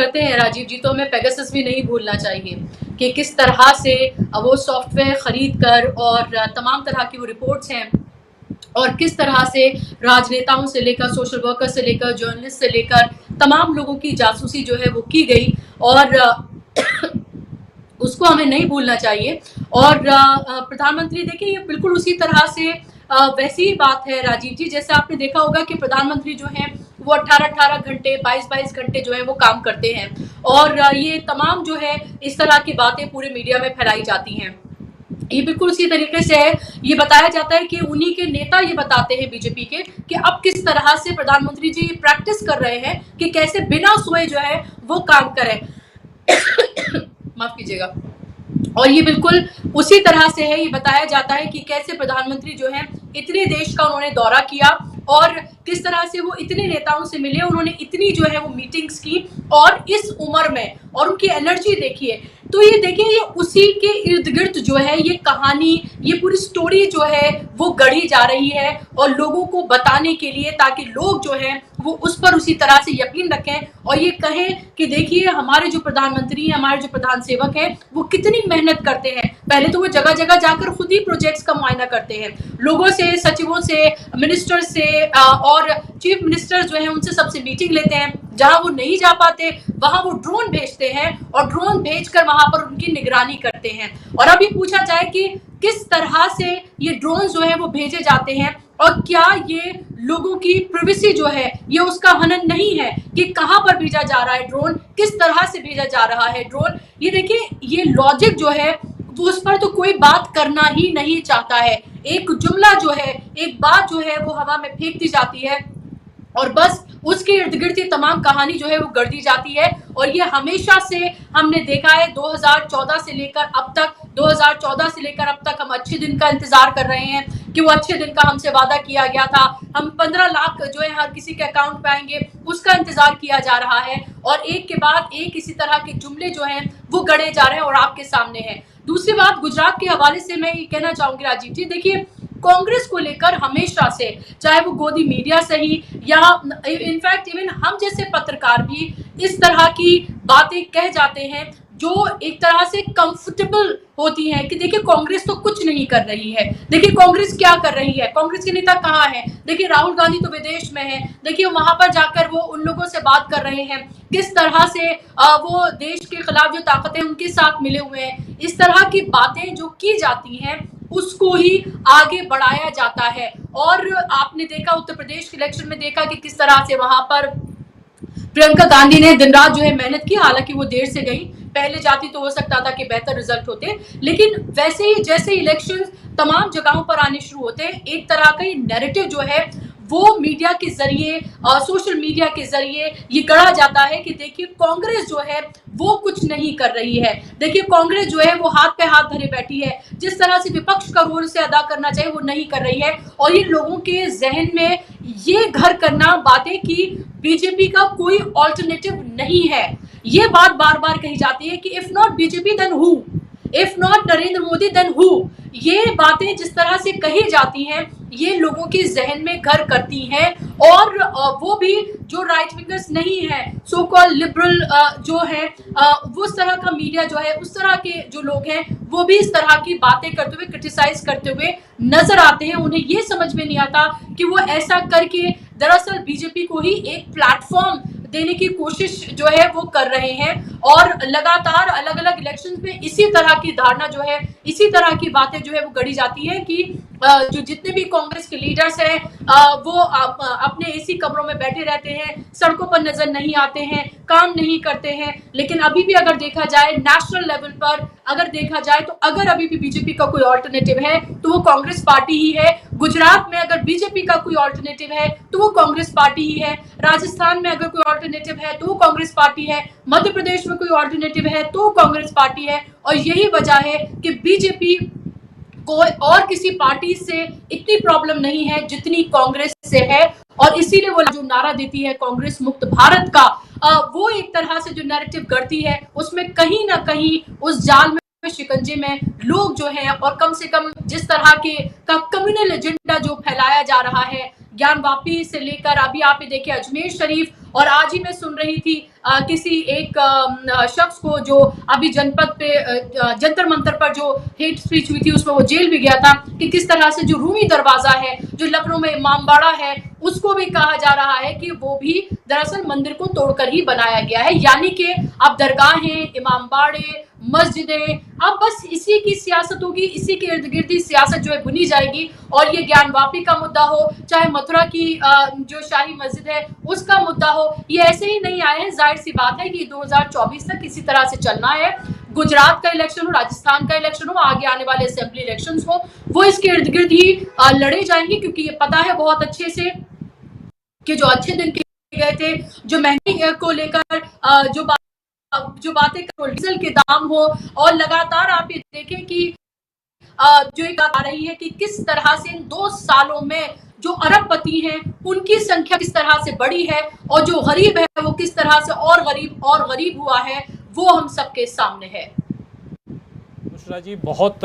करते हैं राजीव जी, तो हमें पेगासस भी नहीं भूलना चाहिए कि किस तरह से वो सॉफ्टवेयर खरीद कर और तमाम तरह की वो रिपोर्ट्स हैं और किस तरह से राजनेताओं से लेकर सोशल वर्कर से लेकर जर्नलिस्ट से लेकर तमाम लोगों की जासूसी जो है वो की गई और उसको हमें नहीं भूलना चाहिए। और प्रधानमंत्री देखिए ये बिल्कुल उसी तरह से वैसी ही बात है राजीव जी, जैसे आपने देखा होगा कि प्रधानमंत्री जो हैं वो 18-18 घंटे 22-22 घंटे जो है वो काम करते हैं और ये तमाम जो है इस तरह की बातें पूरे मीडिया में फैलाई जाती हैं। ये बिल्कुल उसी तरीके से है, ये बताया जाता है कि उन्हीं के नेता ये बताते हैं बीजेपी के कि अब किस तरह से प्रधानमंत्री जी प्रैक्टिस कर रहे हैं कि कैसे बिना सोए जो है वो काम करें। माफ कीजिएगा। और ये बिल्कुल उसी तरह से है, ये बताया जाता है कि कैसे प्रधानमंत्री जो है इतने देश का उन्होंने दौरा किया और किस तरह से वो इतने नेताओं से मिले, उन्होंने इतनी जो है वो मीटिंग्स की और इस उम्र में और उनकी एनर्जी देखिए। तो ये देखिए ये उसी के इर्द गिर्द जो है ये कहानी, ये पूरी स्टोरी जो है वो गढ़ी जा रही है और लोगों को बताने के लिए, ताकि लोग जो है वो उस पर उसी तरह से यकीन रखें और ये कहें कि देखिए हमारे जो प्रधानमंत्री हैं, हमारे जो प्रधान सेवक हैं वो कितनी मेहनत करते हैं। पहले तो वो जगह जगह जाकर खुद ही प्रोजेक्ट्स का मुआयना करते हैं, लोगों से, सचिवों से, मिनिस्टर से और चीफ मिनिस्टर जो है उनसे सबसे मीटिंग लेते हैं। जहां वो नहीं जा पाते वहां वो ड्रोन भेजते हैं और ड्रोन भेजकर वहां पर उनकी निगरानी करते हैं। और अब ये पूछा जाए कि किस तरह से ये ड्रोन जो है वो भेजे जाते हैं और क्या ये लोगों की प्राइवेसी जो है ये उसका हनन नहीं है कि कहां पर भेजा जा रहा है ड्रोन, किस तरह से भेजा जा रहा है ड्रोन। ये देखिए ये लॉजिक जो है वो उस पर तो कोई बात करना ही नहीं चाहता है। एक जुमला जो है, एक बात जो है वो हवा में फेंक दी जाती है और बस उसके इर्द गिर्द ये तमाम कहानी जो है वो गढ़ दी जाती है। और ये हमेशा से हमने देखा है, 2014 से लेकर अब तक, 2014 से लेकर अब तक हम अच्छे दिन का इंतजार कर रहे हैं कि वो अच्छे दिन का हमसे वादा किया गया था। हम 15 लाख जो है हर किसी के अकाउंट पे आएंगे उसका इंतजार किया जा रहा है और एक के बाद एक इसी तरह के जुमले जो हैं वो गढ़े जा रहे हैं और आपके सामने हैं। दूसरी बात गुजरात के हवाले से मैं ये कहना चाहूंगी राजीव जी, देखिए कांग्रेस को लेकर हमेशा से, चाहे वो गोदी मीडिया सही या इनफैक्ट इवन हम जैसे पत्रकार भी इस तरह की बातें कह जाते हैं जो एक तरह से कंफर्टेबल होती हैं कि देखिए कांग्रेस तो कुछ नहीं कर रही है, देखिए कांग्रेस क्या कर रही है, कांग्रेस के नेता कहाँ हैं, देखिए राहुल गांधी तो विदेश में है, देखिए वहां पर जाकर वो उन लोगों से बात कर रहे हैं, किस तरह से वो देश के खिलाफ जो ताकतें उनके साथ मिले हुए हैं। इस तरह की बातें जो की जाती हैं उसको ही आगे बढ़ाया जाता है। और आपने देखा उत्तर प्रदेश के इलेक्शन में देखा कि किस तरह से वहां पर प्रियंका गांधी ने दिन रात जो है मेहनत की, हालांकि वो देर से गई, पहले जाती तो हो सकता था कि बेहतर रिजल्ट होते, लेकिन वैसे ही जैसे इलेक्शन तमाम जगहों पर आने शुरू होते हैं एक तरह का ये नैरेटिव जो है वो मीडिया के जरिए, सोशल मीडिया के जरिए ये गढ़ा जाता है कि देखिए कांग्रेस जो है वो कुछ नहीं कर रही है, देखिए कांग्रेस जो है वो हाथ पे हाथ धरे बैठी है, जिस तरह से विपक्ष का रोल से अदा करना चाहिए वो नहीं कर रही है। और ये लोगों के जहन में ये घर करना बातें कि बीजेपी का कोई ऑल्टरनेटिव नहीं है, ये बात बार बार कही जाती है कि if not BJP then who, if not Narendra Modi then who. ये बातें जिस तरह से कही जाती हैं ये लोगों के जहन में घर करती हैं और वो भी जो राइट विंगर्स नहीं है, सो कॉल्ड लिबरल जो है वो उस तरह का मीडिया जो है, उस तरह के जो लोग हैं वो भी इस तरह की बातें करते हुए, क्रिटिसाइज करते हुए नजर आते हैं। उन्हें ये समझ में नहीं आता कि वो ऐसा करके दरअसल बीजेपी को ही एक प्लेटफॉर्म देने की कोशिश जो है वो कर रहे हैं और लगातार अलग अलग इलेक्शंस में इसी तरह की धारणा जो है, इसी तरह की बातें जो है वो गढ़ी जाती है कि जो जितने भी कांग्रेस के लीडर्स हैं वो अपने एसी कमरों में बैठे रहते हैं, सड़कों पर नजर नहीं आते हैं, काम नहीं करते हैं। लेकिन अभी भी अगर देखा जाए नेशनल लेवल पर, अगर देखा जाए तो अगर अभी भी बीजेपी का कोई ऑल्टरनेटिव है तो वो कांग्रेस पार्टी ही है। गुजरात में अगर बीजेपी का कोई ऑल्टरनेटिव है तो वो कांग्रेस पार्टी ही है। राजस्थान में अगर कोई ऑल्टरनेटिव है तो वो कांग्रेस पार्टी है। मध्य प्रदेश में कोई ऑल्टरनेटिव है तो कांग्रेस पार्टी है। और यही वजह है कि बीजेपी को और किसी पार्टी से इतनी प्रॉब्लम नहीं है जितनी कांग्रेस से है। और इसीलिए वो जो नारा देती है कांग्रेस मुक्त भारत का, वो एक तरह से जो नैरेटिव करती है उसमें कहीं ना कहीं उस जाल में, शिकंजे में लोग जो हैं, और कम से कम जिस तरह के का कम्युनल एजेंडा जो फैलाया जा रहा है ज्ञानवापी से लेकर अभी आप ये देखिए अजमेर शरीफ, और आज ही मैं सुन रही थी किसी एक शख्स को जो अभी जनपद पे जंतर मंतर पर जो हेट स्पीच हुई थी उसमें वो जेल भी गया था, कि किस तरह से जो रूमी दरवाजा है जो लखनऊ में इमामबाड़ा है उसको भी कहा जा रहा है कि वो भी दरअसल मंदिर को तोड़कर ही बनाया गया है। यानी कि अब दरगाहें, इमामबाड़े, मस्जिदें, अब बस इसी की सियासत होगी, इसी के इर्द गिर्द ही सियासत जो है बुनी जाएगी। और ये ज्ञानवापी का मुद्दा हो, चाहे मथुरा की जो शाही मस्जिद है उसका मुद्दा हो, ये ऐसे ही नहीं आए हैं। जाहिर सी बात है कि 2024 तक इसी तरह से चलना है। गुजरात का इलेक्शन हो, राजस्थान का इलेक्शन हो, आगे आने वाले असेंबली इलेक्शंस हो, वो इसके इर्द गिर्द ही लड़े जाएंगे, क्योंकि ये पता है बहुत अच्छे से कि जो अच्छे दिन गए थे, जो महंगाई को लेकर जो बातें डीजल के दाम हो, और लगातार आप ये देखें कि जो एक बात आ रही है कि किस तरह से इन 2 सालों में जो अरबपति हैं उनकी संख्या किस तरह से बढ़ी है, और जो गरीब है वो किस तरह से और गरीब हुआ है, वो हम सबके सामने है। बुशरा जी, बहुत